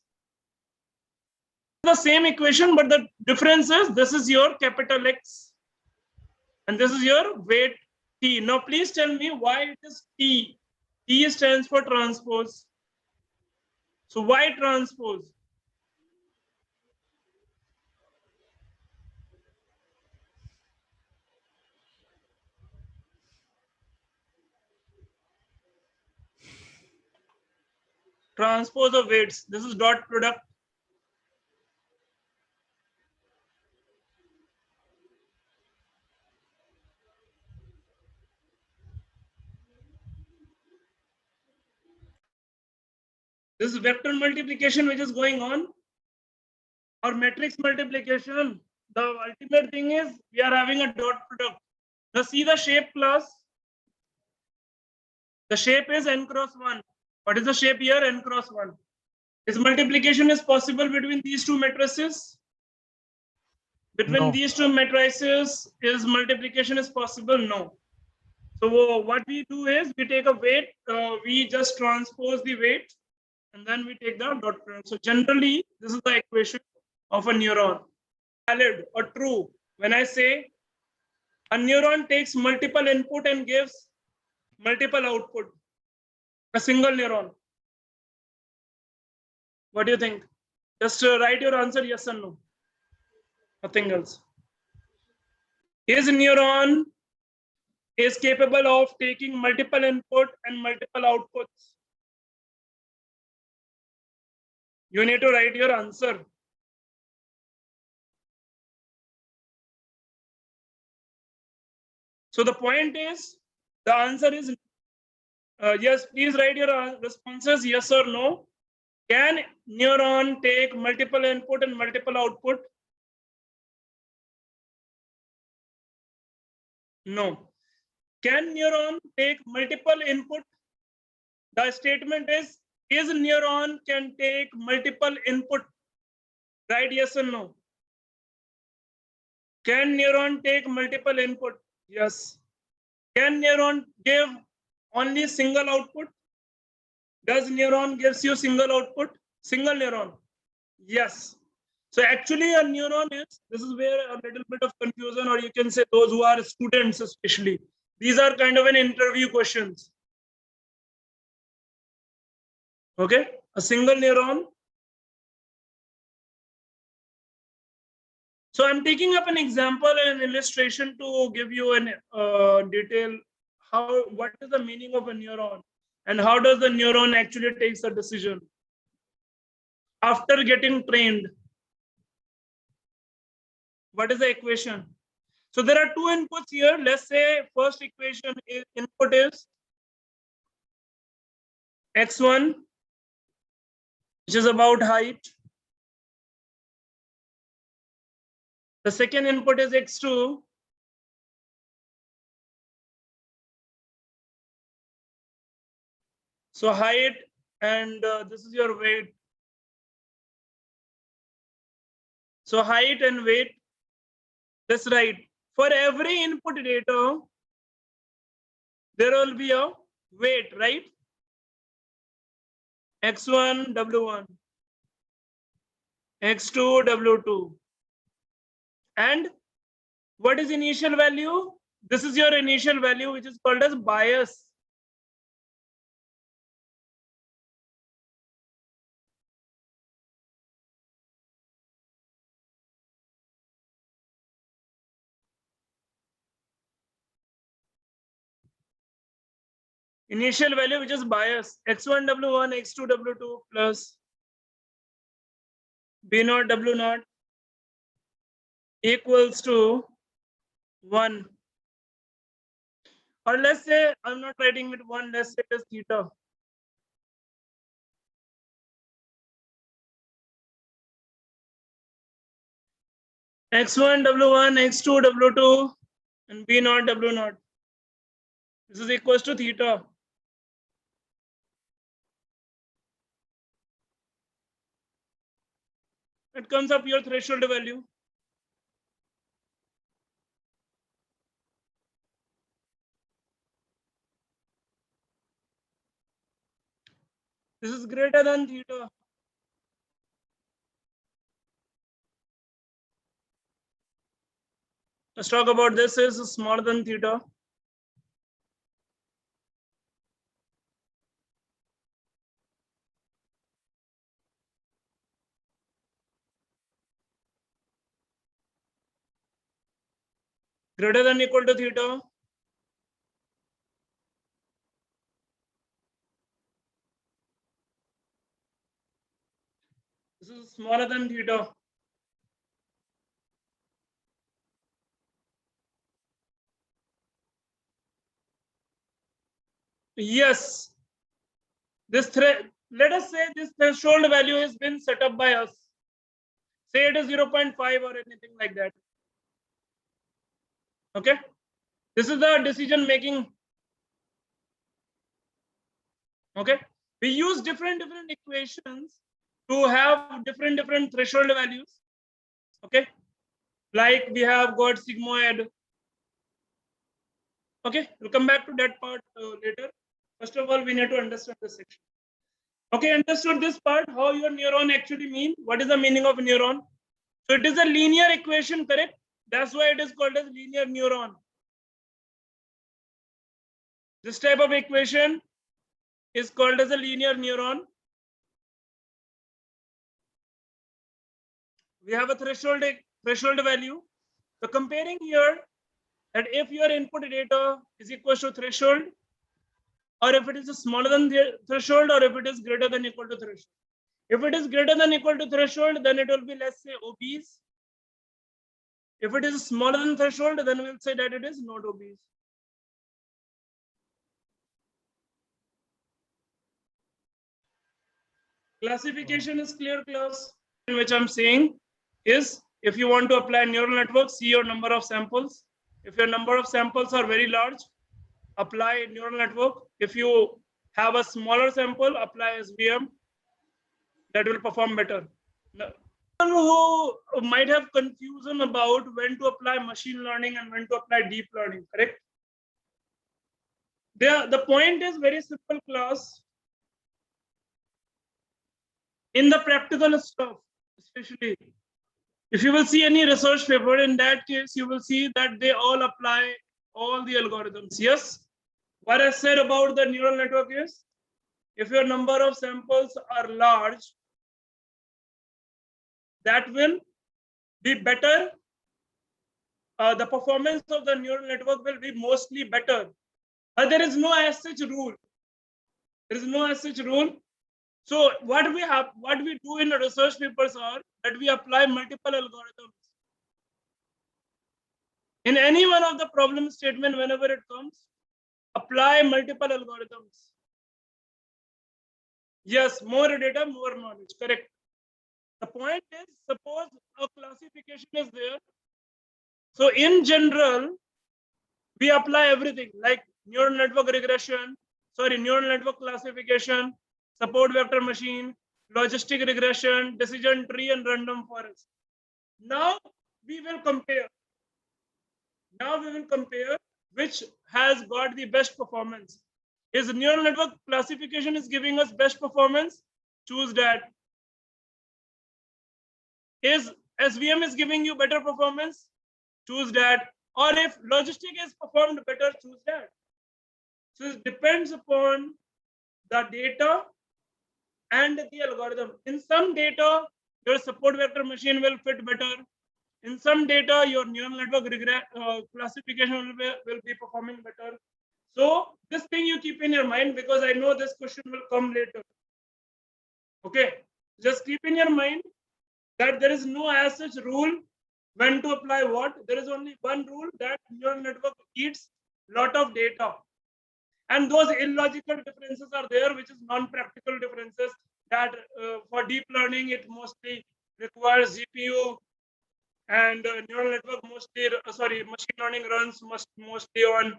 The same equation, but the difference is this is your capital X and this is your weight T. Now please tell me why it is T. T stands for transpose. So why transpose? transpose of weights. This is dot product. This is vector multiplication which is going on, or matrix multiplication. The ultimate thing is we are having a dot product. Now see the shape class. The shape is n cross 1. What is the shape here? N cross 1. Is multiplication is possible between these two matrices? Between No. these two matrices, is multiplication is possible? No. So what we do is we take a weight, we just transpose the weight, and then we take the dot product. So generally, this is the equation of a neuron. Valid or true when I say a neuron takes multiple input and gives multiple output. A single neuron. What do you think? Just write your answer yes or no. Nothing else. Is neuron is capable of taking multiple input and multiple outputs? You need to write your answer. So the point is, the answer is yes. Please write your responses yes or no. Can neuron take multiple input and multiple output? No. Can neuron take multiple input? The statement is neuron can take multiple input? Right, yes or no? Can neuron take multiple input? Yes. Can neuron give only single output? Does neuron gives you single output? Single neuron? Yes. So actually a neuron is, this is where a little bit of confusion, or you can say those who are students especially. These are kind of an interview questions. Okay, a single neuron. So I'm taking up an example and illustration to give you an detail what is the meaning of a neuron and how does the neuron actually takes a decision after getting trained. What is the equation? So there are two inputs here. Let's say first equation is input is x1, which is about height. The second input is x2. So height, and this is your weight. So height and weight. That's right. For every input data, there will be a weight, right? X1, W1, X2, W2. And what is initial value? This is your initial value, which is called as bias. Initial value, which is bias. X1, W1, X2, W2 plus B0, W0 equals to 1. Or let's say, I'm not writing with 1, let's say it is theta. X1, W1, X2, W2, and B0, W0. This is equals to theta. It comes up your threshold value. This is greater than theta. Let's talk about this is smaller than theta. Greater than equal to theta. This is smaller than theta. Yes, let us say this threshold value has been set up by us. Say it is 0.5 or anything like that. Okay, this is the decision making. Okay, we use different equations to have different threshold values. Okay, like we have got sigmoid. Okay, we'll come back to that part later. First of all, we need to understand this section. Okay, understood this part, how your neuron actually mean. What is the meaning of neuron? So it is a linear equation, correct? That's why it is called as linear neuron. This type of equation is called as a linear neuron. We have a threshold value. So comparing here, that if your input data is equal to threshold, or if it is smaller than the threshold, or if it is greater than equal to threshold. If it is greater than equal to threshold, then it will be, let's say, obese. If it is smaller than threshold, then we'll say that it is not obese. Classification is clear, class. Which I'm saying is, if you want to apply neural network, see your number of samples. If your number of samples are very large, apply neural network. If you have a smaller sample, apply SVM. That will perform better. Who might have confusion about when to apply machine learning and when to apply deep learning, correct? The point is very simple, class. In the practical stuff, especially, if you will see any research paper, in that case, you will see that they all apply all the algorithms. Yes, what I said about the neural network is, if your number of samples are large, that will be better. The performance of the neural network will be mostly better. But there is no as such rule. There is no as such rule. So what we do in the research papers are that we apply multiple algorithms. In any one of the problem statement, whenever it comes, apply multiple algorithms. Yes, more data, more knowledge, correct. The point is, suppose a classification is there. So in general, we apply everything like neural network regression, neural network classification, support vector machine, logistic regression, decision tree, and random forest. Now we will compare. Which has got the best performance. Is neural network classification is giving us best performance? Choose that. Is SVM is giving you better performance? Choose that. Or if logistic is performed better, choose that. So it depends upon the data and the algorithm. In some data, your support vector machine will fit better. In some data, your neural network classification will be performing better. So this thing you keep in your mind, because I know this question will come later. Okay, just keep in your mind that there is no as such rule when to apply what. There is only one rule, that neural network eats lot of data. And those illogical differences are there, which is non-practical differences, that for deep learning, it mostly requires GPU, and neural network machine learning runs mostly on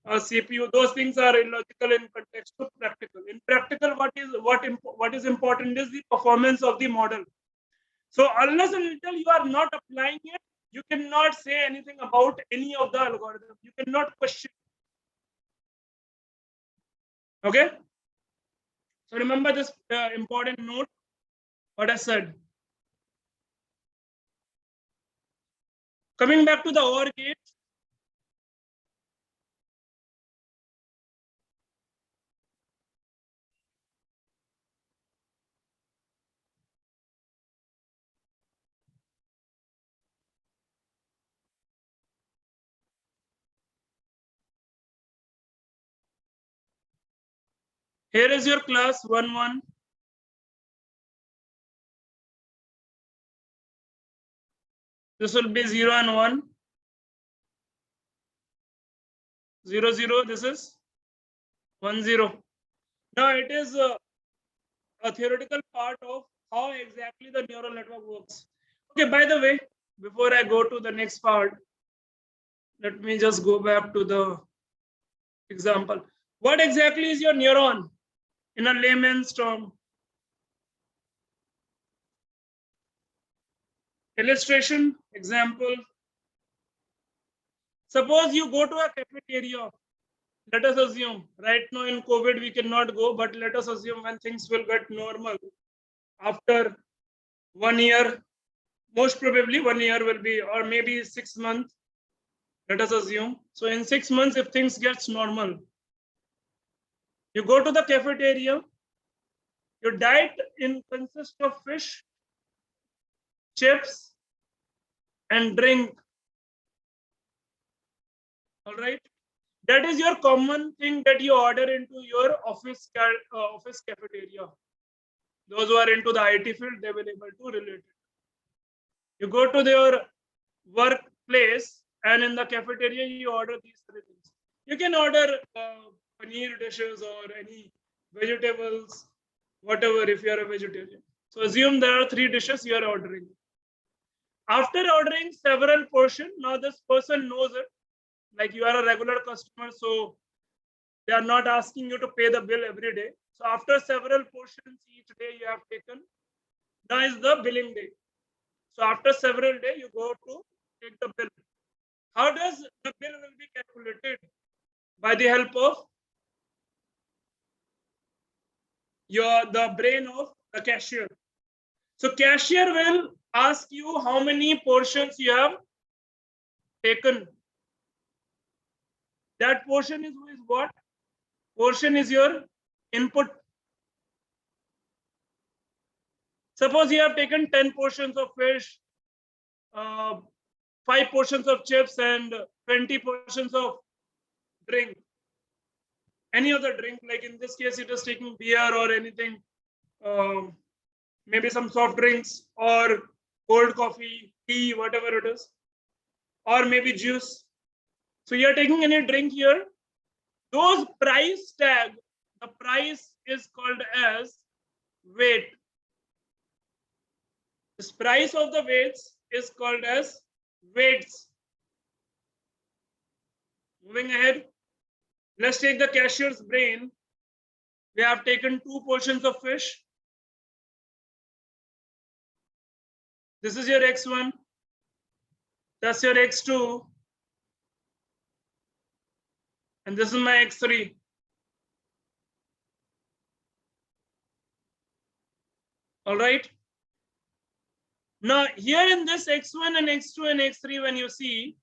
CPU. Those things are illogical in context to practical. In practical, what is important is the performance of the model. So unless and until you are not applying it, you cannot say anything about any of the algorithms. You cannot question. Okay. So remember this important note, what I said. Coming back to the OR gate. Here is your class 1-1. This will be 0 and 1. 0, 0. This is 1, 0. Now it is a theoretical part of how exactly the neural network works. Okay, by the way, before I go to the next part, let me just go back to the example. What exactly is your neuron in a layman's term? Illustration, example. Suppose you go to a cafeteria. Let us assume right now in COVID we cannot go, but let us assume when things will get normal after 1 year, most probably 1 year will be, or maybe 6 months. Let us assume. So in 6 months, if things gets normal, you go to the cafeteria. Your diet consists of fish, chips, and drink. All right. That is your common thing that you order into your office cafeteria. Those who are into the IT field, they will be able to relate it. You go to their workplace and in the cafeteria, you order these 3 things. You can order paneer dishes or any vegetables, whatever, if you are a vegetarian. So assume there are 3 dishes you are ordering. After ordering several portions, now this person knows it. Like you are a regular customer, so they are not asking you to pay the bill every day. So after several portions each day you have taken, now is the billing day. So after several days, you go to take the bill. How does the bill will be calculated? By the help of the brain of the cashier. So cashier will ask you how many portions you have taken. That portion is what? Portion is your input. Suppose you have taken 10 portions of fish, 5 portions of chips, and 20 portions of drink. Any other drink, like in this case, it is taking beer or anything, maybe some soft drinks or cold coffee, tea, whatever it is, or maybe juice. So you are taking any drink here. Those price tag, the price is called as weight. This price of the weights is called as weights. Moving ahead, let's take the cashier's brain. We have taken 2 portions of fish. This is your X1. That's your X2. And this is my X3. All right. Now here in this X1 and X2 and X3, when you see,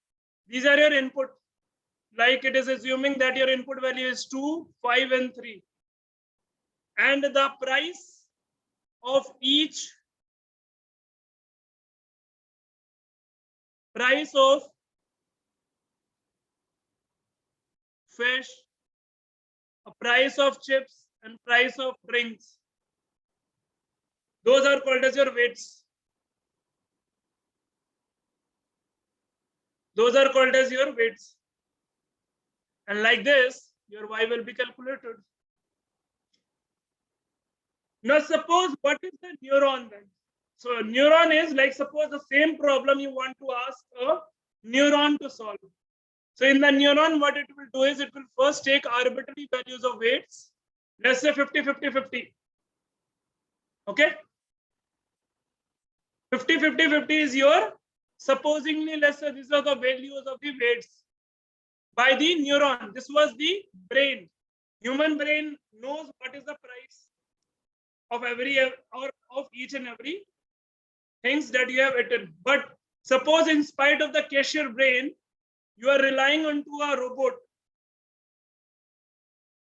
these are your input. Like it is assuming that your input value is 2, 5, and 3. And the price of each price of fish, a price of chips, and price of drinks. Those are called as your weights. Those are called as your weights. And like this, your Y will be calculated. Now suppose what is the neuron then? So a neuron is like, suppose the same problem you want to ask a neuron to solve. So in the neuron, what it will do is it will first take arbitrary values of weights. Let's say 50, 50, 50. Okay. 50, 50, 50 is your, supposingly, let's say these are the values of the weights by the neuron. This was the brain. Human brain knows what is the price of every or of each and every things that you have eaten. But suppose in spite of the cashier brain, you are relying onto a robot.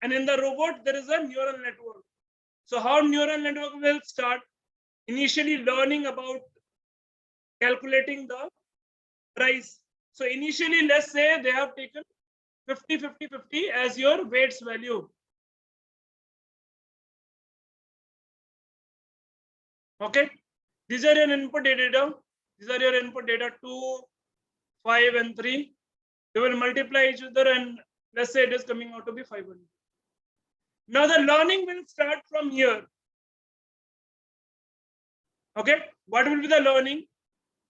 And in the robot, there is a neural network. So how neural network will start? Initially learning about calculating the price. So initially, let's say they have taken 50, 50, 50 as your weights value. Okay. These are your input data. These are your input data 2, 5, and 3. You will multiply each other, and let's say it is coming out to be 500. Now the learning will start from here. Okay, what will be the learning?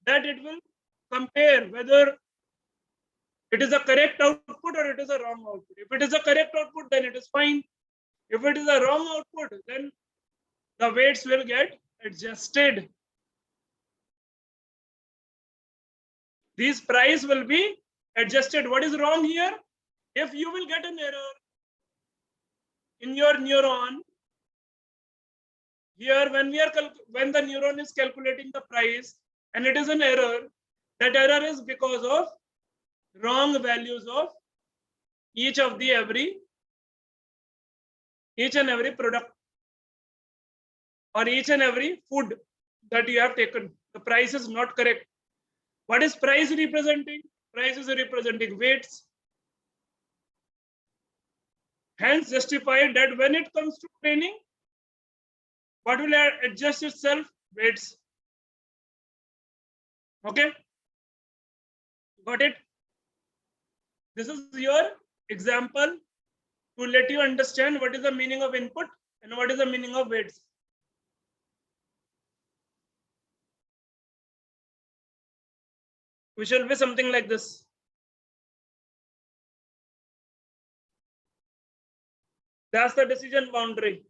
That it will compare whether it is a correct output or it is a wrong output. If it is a correct output, then it is fine. If it is a wrong output, then the weights will get adjusted. These price will be adjusted. What is wrong here? If you will get an error in your neuron, here when the neuron is calculating the price and it is an error, that error is because of wrong values of each and every product or each and every food that you have taken. The price is not correct. What is price representing? Price is representing weights. Hence justified that when it comes to training, what will adjust itself? Weights. Okay, got it? This is your example to let you understand what is the meaning of input and what is the meaning of weights. We shall be something like this. That's the decision boundary.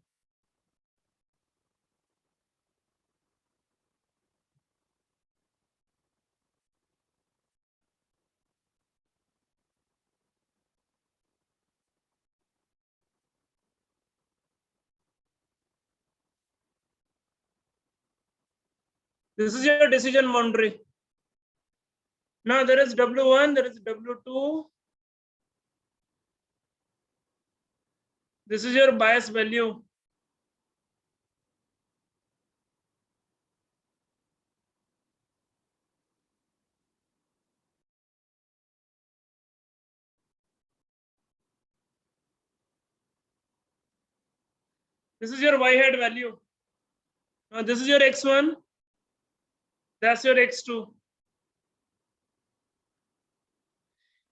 This is your decision boundary. Now there is W1, there is W2. This is your bias value. This is your Y hat value. Now this is your X1. That's your X2.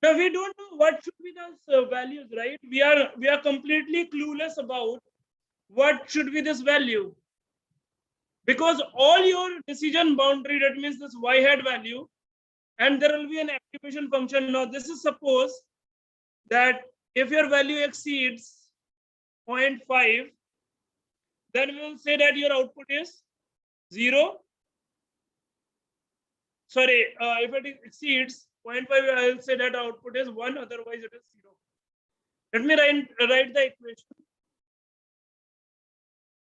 Now we don't know what should be those values, right? We are completely clueless about what should be this value. Because all your decision boundary, that means this Y hat value, and there will be an activation function. Now this is suppose that if your value exceeds 0.5, then we will say that your output is 0. Sorry, if it exceeds 0.5, I will say that output is 1, otherwise it is 0. Let me write the equation.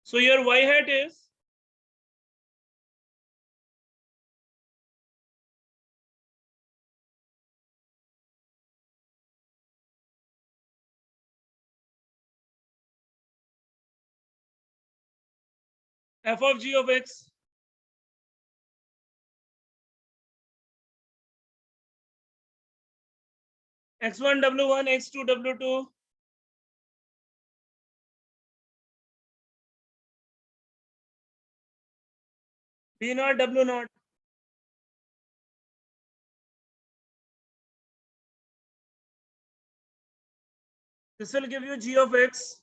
So your Y hat is f of g of x x1 w1 x2 w2 b naught w naught. This will give you g of x.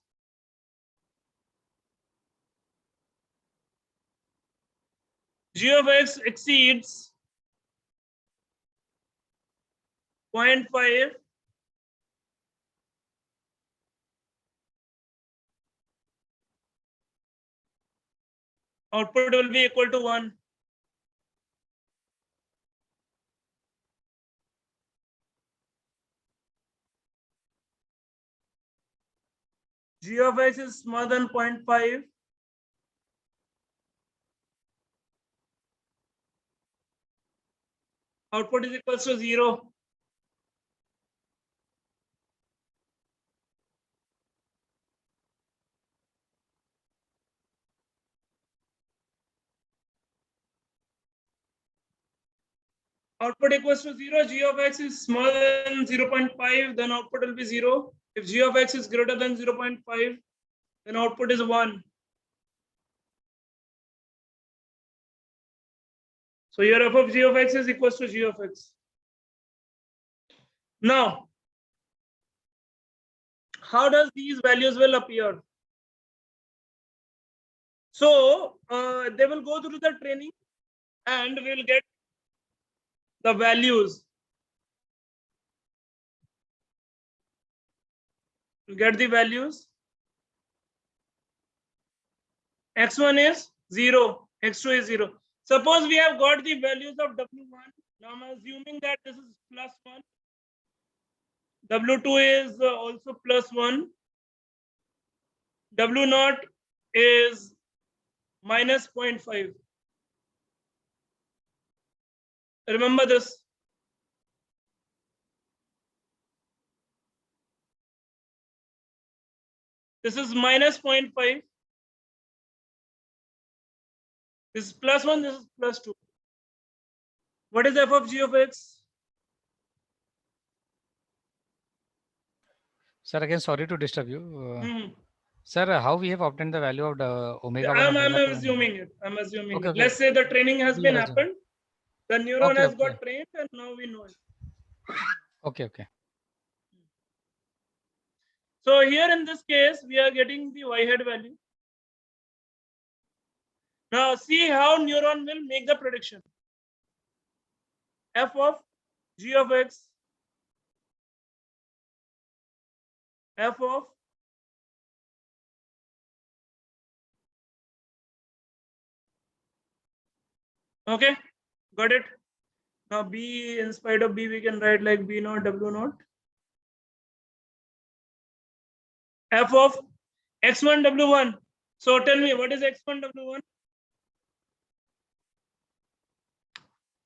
G of x exceeds 0.5. Output will be equal to 1. G of x is smaller than 0.5. Output is equal to 0. Output equals to 0. G of x is smaller than 0.5, then output will be 0. If g of x is greater than 0.5, then output is 1. So your f of g of x is equals to g of x. Now, how does these values will appear? So they will go through the training and we'll get the values. We'll get the values. X1 is 0, X2 is 0. Suppose we have got the values of W1. Now I'm assuming that this is plus 1. W2 is also plus 1. W0 is minus 0.5. Remember this. This is minus 0.5. This is plus 1, this is plus 2. What is f of g of x? Sir, again, sorry to disturb you. Sir, how we have obtained the value of the omega 1 and I'm omega 2? assuming it. I'm assuming Okay, it. okay. Let's say the training has been Yes, happened. The neuron Okay, has okay. got trained and now we know it. Okay, okay. So here in this case, we are getting the y head value. Now see how neuron will make the prediction. F of g of x, f of okay, got it. Now b, in spite of b, we can write like b naught w naught. F of x1 w1. So tell me, what is x1 w1?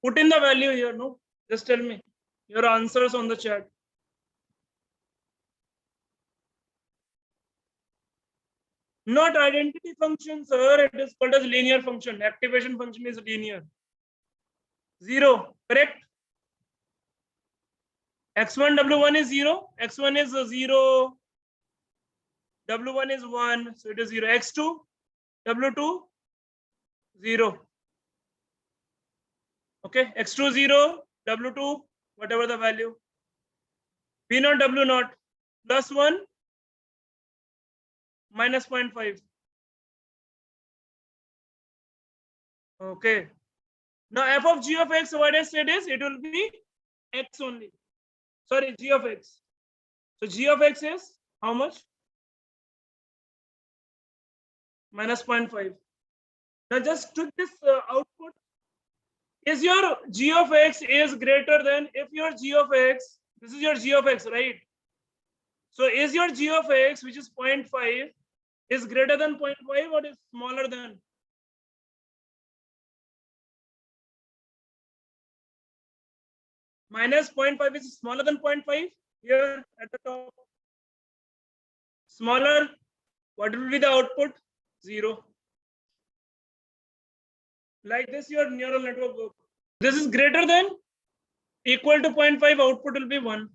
Put in the value here, no? Just tell me your answers on the chat. Not identity function, sir. It is called as linear function. Activation function is linear. 0, correct? X1 W1 is 0. X1 is 0. W1 is 1. So it is 0. X2, W2, 0. Okay. X2 0. W2, whatever the value. B naught W naught plus 1 minus 0.5. Okay. Now f of g of x, what I said is it will be x only. Sorry, g of x. So g of x is how much? Minus 0.5. Now just took this output. Is your g of x is greater than, if your g of x, this is your g of x, right? So is your g of x, which is 0.5, is greater than 0.5 or is smaller than? Minus 0.5 is smaller than 0.5 here at the top. Smaller, what will be the output? 0. Like this, your neural network works. This is greater than, equal to 0.5, output will be 1.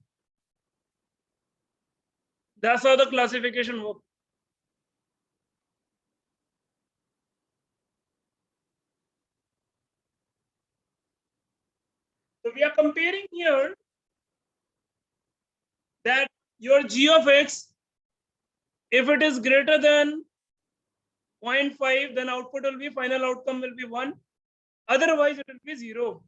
That's how the classification works. So we are comparing here that your g of x, if it is greater than 0.5, then output will be, final outcome will be 1. Otherwise, it will be 0.